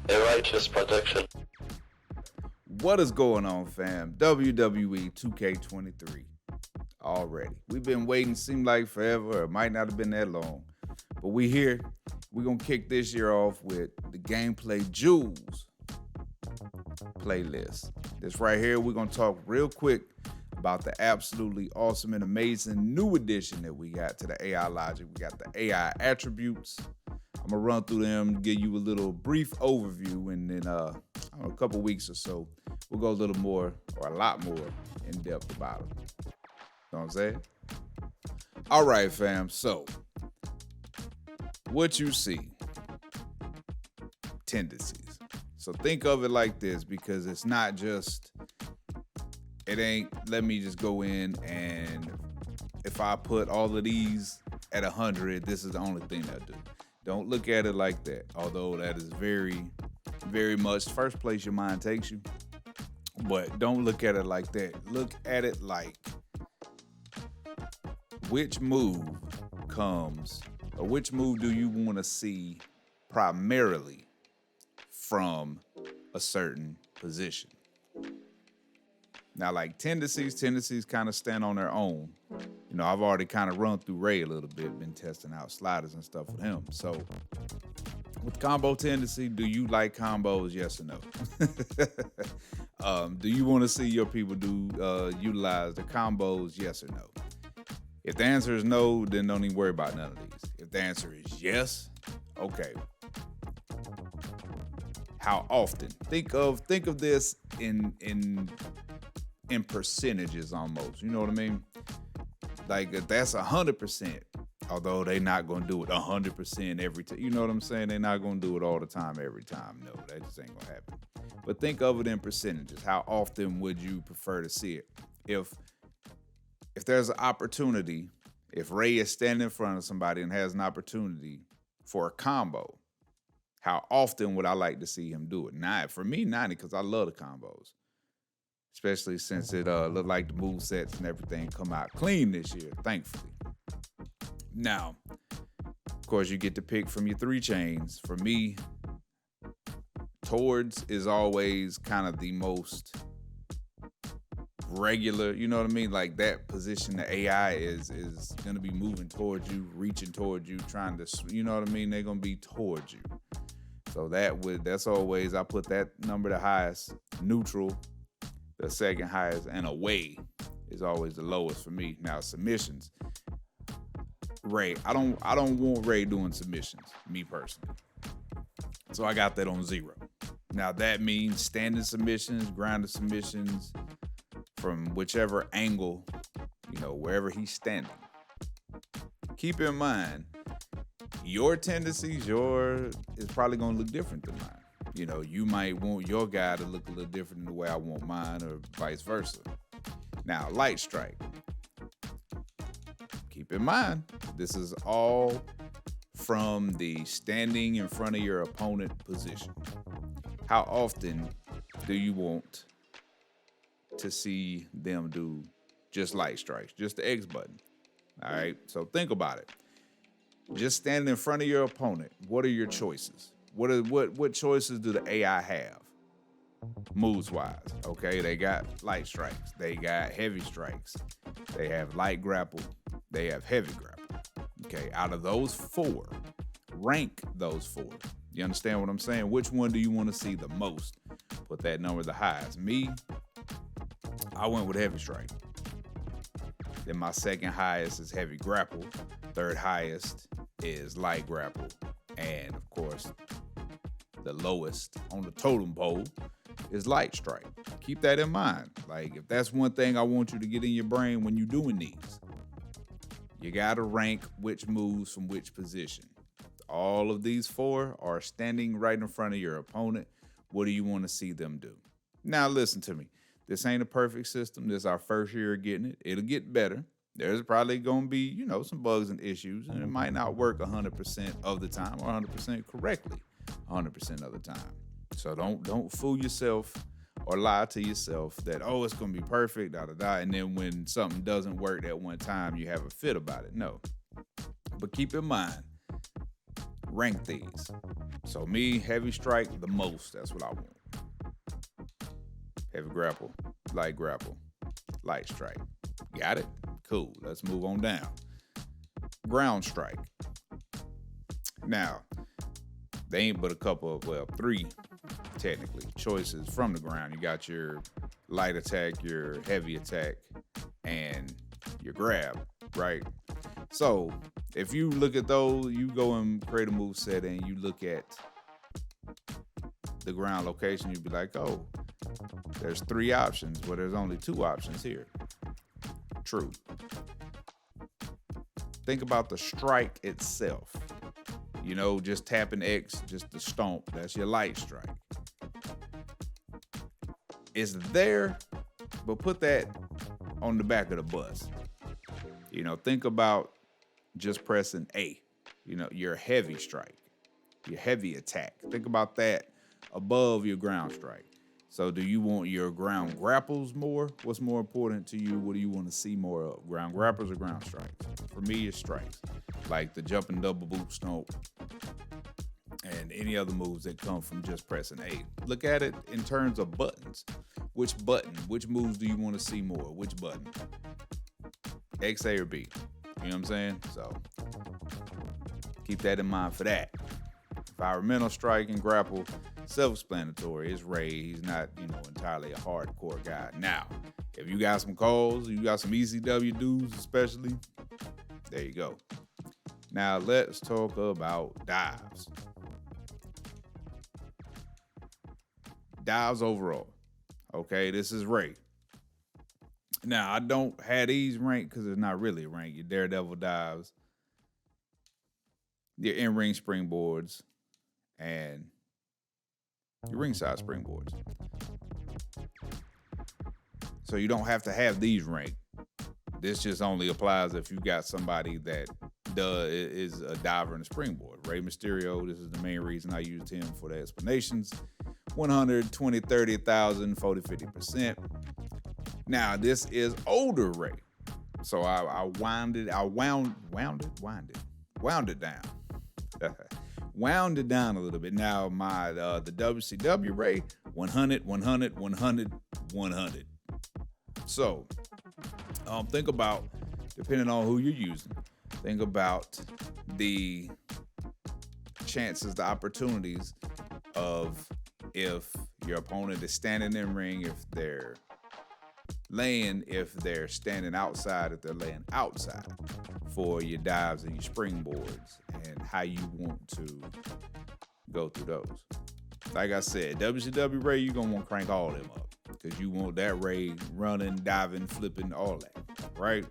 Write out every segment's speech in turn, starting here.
A righteous protection. What is going on, fam? WWE 2K23 already. We've been waiting, seemed like forever, or it might not have been that long. But we here. We're going to kick this year off with the Gameplay Jewels playlist. This right here, we're going to talk real quick about the absolutely awesome and amazing new addition that we got to the AI logic. We got the AI attributes. I'm going to run through them, give you a little brief overview, and then a couple weeks or so, we'll go a little more, or a lot more, in depth about them. You know what I'm saying? All right, fam. So, what you see, tendencies. So think of it like this, because it's not just, it ain't, let me just go in and if I put all of these at 100, this is the only thing they'll do. Don't look at it like that, although that is very, very much first place your mind takes you. But don't look at it like that. Look at it like which move comes, or which move do you want to see primarily from a certain position. Now, like tendencies kind of stand on their own. You know, I've already kind of run through Ray a little bit, been testing out sliders and stuff with him. So with combo tendency, do you like combos? Yes or no? Do you want to see your people utilize the combos? Yes or no? If the answer is no, then don't even worry about none of these. If the answer is yes, okay. How often? Think of this in percentages almost. You know what I mean? Like if that's 100%, although they're not gonna do it 100% every time. You know what I'm saying? They're not gonna do it all the time, every time. No, that just ain't gonna happen. But think of it in percentages. How often would you prefer to see it? If there's an opportunity, if Ray is standing in front of somebody and has an opportunity for a combo, how often would I like to see him do it? Now, for me, 90, because I love the combos. Especially since it looked like the move sets and everything come out clean this year, thankfully. Now, of course, you get to pick from your 3 chains. For me, towards is always kind of the most regular, you know what I mean? Like that position, the AI is going to be moving towards you, reaching towards you, trying to, you know what I mean? They're going to be towards you. So that's always, I put that number the highest. Neutral, the second highest, and away is always the lowest for me. Now, submissions. Ray, I don't want Ray doing submissions, me personally. So I got that on 0. Now that means standing submissions, grounded submissions, from whichever angle, you know, wherever he's standing. Keep in mind, your tendencies, is probably gonna look different than mine. You know, you might want your guy to look a little different than the way I want mine, or vice versa. Now, light strike. Keep in mind, this is all from the standing in front of your opponent position. How often do you want to see them do just light strikes, just the X button? All right, so think about it. Just standing in front of your opponent, what are your choices? What choices do the AI have? Moves wise, okay, they got light strikes, they got heavy strikes, they have light grapple, they have heavy grapple. Okay, out of those 4, rank those 4. You understand what I'm saying? Which one do you want to see the most? Put that number the highest. Me, I went with heavy strike. Then my second highest is heavy grapple. Third highest is light grapple. And of course, the lowest on the totem pole is light strike. Keep that in mind. Like, if that's one thing I want you to get in your brain when you're doing these, you got to rank which moves from which position. All of these 4 are standing right in front of your opponent. What do you want to see them do? Now, listen to me. This ain't a perfect system. This is our first year of getting it. It'll get better. There's probably going to be, you know, some bugs and issues, and it might not work 100% of the time, or 100% correctly 100% of the time. So don't fool yourself or lie to yourself that, oh, it's going to be perfect, da-da-da, and then when something doesn't work that one time, you have a fit about it. No. But keep in mind, rank these. So me, heavy strike the most. That's what I want. Heavy grapple, light strike. Got it? Cool. Let's move on down. Ground strike. Now, they ain't but a couple of, well, three technically choices from the ground. You got your light attack, your heavy attack, and your grab, right? So if you look at those, you go and create a move set and you look at the ground location, you'd be like, oh, there's three options, but there's only two options here. True. Think about the strike itself. You know, just tapping X, just the stomp, that's your light strike. It's there, but put that on the back of the bus. You know, think about just pressing A, you know, your heavy strike, your heavy attack. Think about that above your ground strike. So do you want your ground grapples more? What's more important to you? What do you want to see more of? Ground grapples or ground strikes? For me, it's strikes. Like the jumping double boot stomp and any other moves that come from just pressing A. Look at it in terms of buttons. Which button? Which moves do you want to see more? Which button? X, A, or B? You know what I'm saying? So keep that in mind for that. Environmental strike and grapple, self-explanatory. It's Ray. He's not, you know, entirely a hardcore guy. Now, if you got some calls, you got some ECW dudes especially, there you go. Now, let's talk about dives. Dives overall. Okay, this is Ray. Now, I don't have these ranked because it's not really ranked. Your Daredevil dives, your in-ring springboards, and your ringside springboards. So you don't have to have these ranked. This just only applies if you got somebody that is a diver and a springboard. Rey Mysterio, this is the main reason I used him for the explanations. 100, 20, 30, 1,000, 40, 50%. Now, this is older Ray. So I wound it down. Wound it down a little bit. Now, the WCW Ray, 100, 100, 100, 100. So, think about, depending on who you're using, think about the chances, the opportunities of if your opponent is standing in ring, if they're laying, if they're standing outside, if they're laying outside for your dives and your springboards, and how you want to go through those. Like I said, WCW Ray, you're going to want to crank all them up because you want that Ray running, diving, flipping, all that. Right?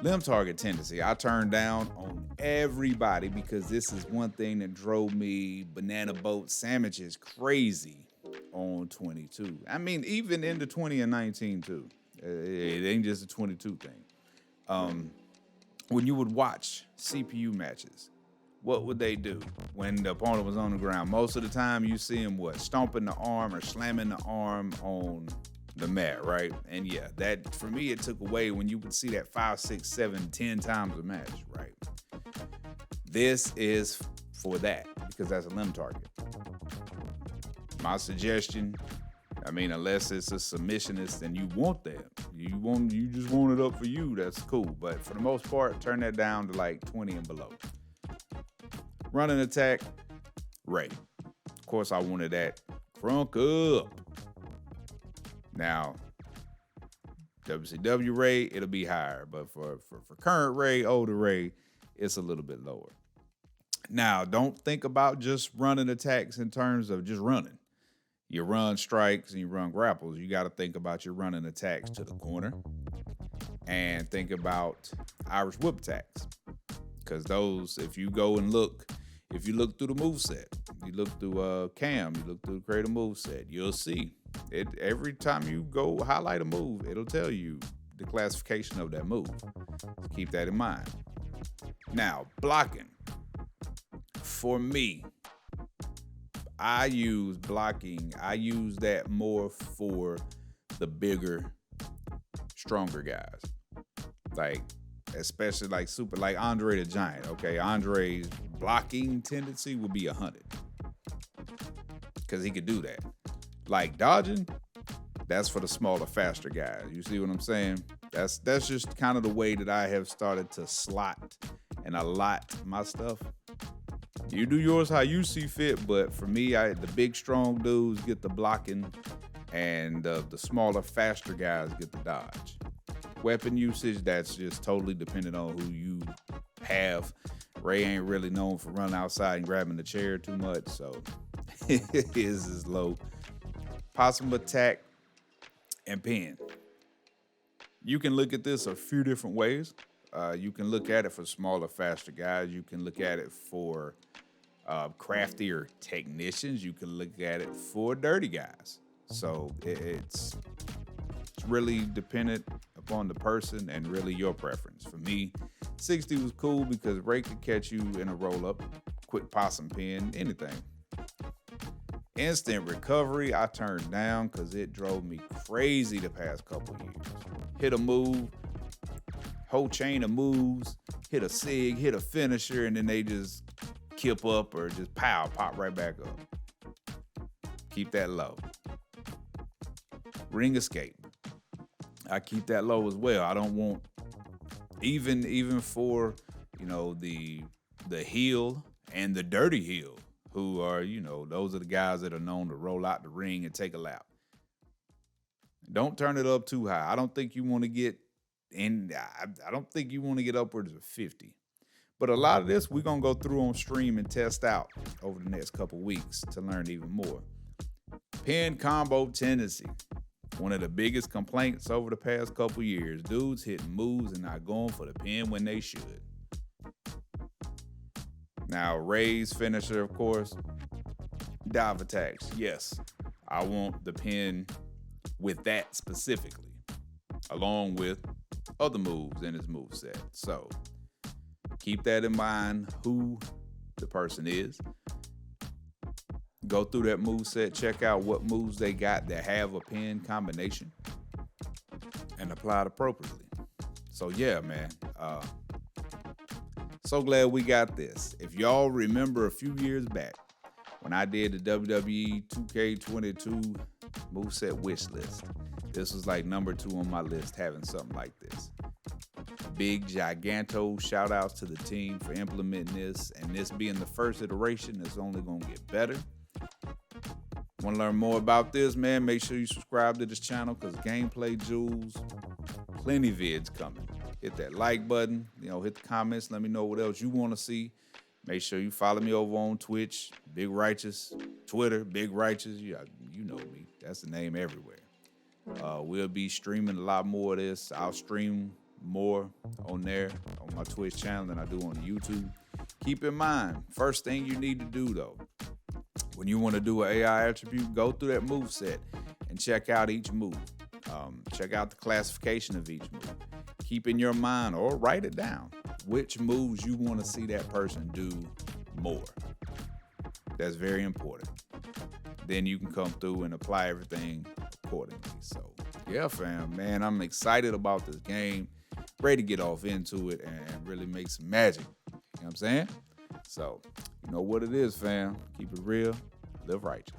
Limb target tendency, I turned down on everybody because this is one thing that drove me banana boat sandwiches crazy on 22. I mean, even into 20 and 19 too. It ain't just a 22 thing. When you would watch CPU matches, what would they do when the opponent was on the ground? Most of the time you see them stomping the arm or slamming the arm on the mat, right? And yeah, that for me, it took away when you would see that 5, 6, 7, 10 times a match, right? This is for that because that's a limb target. My suggestion, I mean, unless it's a submissionist and you want that, you just want it up for you, that's cool. But for the most part, turn that down to like 20 and below. Running attack, Ray. Of course, I wanted that crunk up. Now, WCW Ray, it'll be higher, but for current Ray, older Ray, it's a little bit lower. Now, don't think about just running attacks in terms of just running. You run strikes and you run grapples. You got to think about your running attacks to the corner and think about Irish whip attacks. Because those, if you go and look, if you look through the moveset, you look through Cam, you look through the creative moveset, you'll see it every time you go highlight a move, it'll tell you the classification of that move. So keep that in mind. Now, blocking. For me, I use blocking. I use that more for the bigger, stronger guys. Like, especially like Andre the Giant. Okay, Andre's blocking tendency would be 100. Because he could do that. Like dodging, that's for the smaller, faster guys. You see what I'm saying? That's just kind of the way that I have started to slot and allot my stuff. You do yours how you see fit, but for me, the big, strong dudes get the blocking, and the smaller, faster guys get the dodge. Weapon usage, that's just totally dependent on who you have. Ray ain't really known for running outside and grabbing the chair too much, so his is low. Possum attack and pin. You can look at this a few different ways. You can look at it for smaller, faster guys. You can look at it for craftier technicians. You can look at it for dirty guys. So it's really dependent upon the person and really your preference. For me, 60 was cool because Ray could catch you in a roll-up, quick possum pin, anything. Instant recovery, I turned down because it drove me crazy the past couple years. Hit a move, whole chain of moves, hit a sig, hit a finisher, and then they just kip up or just pop right back up. Keep that low. Ring escape. I keep that low as well. I don't want, even for, the heel and the dirty heel, who are, those are the guys that are known to roll out the ring and take a lap. Don't turn it up too high. I don't think you want to get I don't think you want to get upwards of 50. But a lot of this we're going to go through on stream and test out over the next couple weeks to learn even more. Pin combo tendency. One of the biggest complaints over the past couple years. Dudes hitting moves and not going for the pin when they should. Now, Ray's finisher, of course. Dive attacks. Yes, I want the pin with that specifically, along with other moves in his moveset. So keep that in mind, who the person is. Go through that moveset, check out what moves they got that have a pin combination, and apply it appropriately. So yeah, man. So glad we got this. If y'all remember a few years back when I did the WWE 2K23 moveset wish list, this was like number 2 on my list, having something like this. Big giganto shout outs to the team for implementing this, and this being the first iteration, it's only gonna get better. Want to learn more about this, man? Make sure you subscribe to this channel because gameplay jewels, plenty vids coming. Hit that like button, hit the comments, let me know what else you want to see. Make sure you follow me over on Twitch, Big Righteous, Twitter, Big Righteous. You know me. That's the name everywhere. We'll be streaming a lot more of this. I'll stream more on there on my Twitch channel than I do on YouTube. Keep in mind, first thing you need to do though, when you want to do an AI attribute, go through that move set and check out each move. Check out the classification of each move. Keep in your mind or write it down which moves you want to see that person do more. That's very important. Then you can come through and apply everything accordingly. So yeah, fam, man, I'm excited about this game. Ready to get off into it and really make some magic. You know what I'm saying? So, you know what it is, fam. Keep it real, live righteous.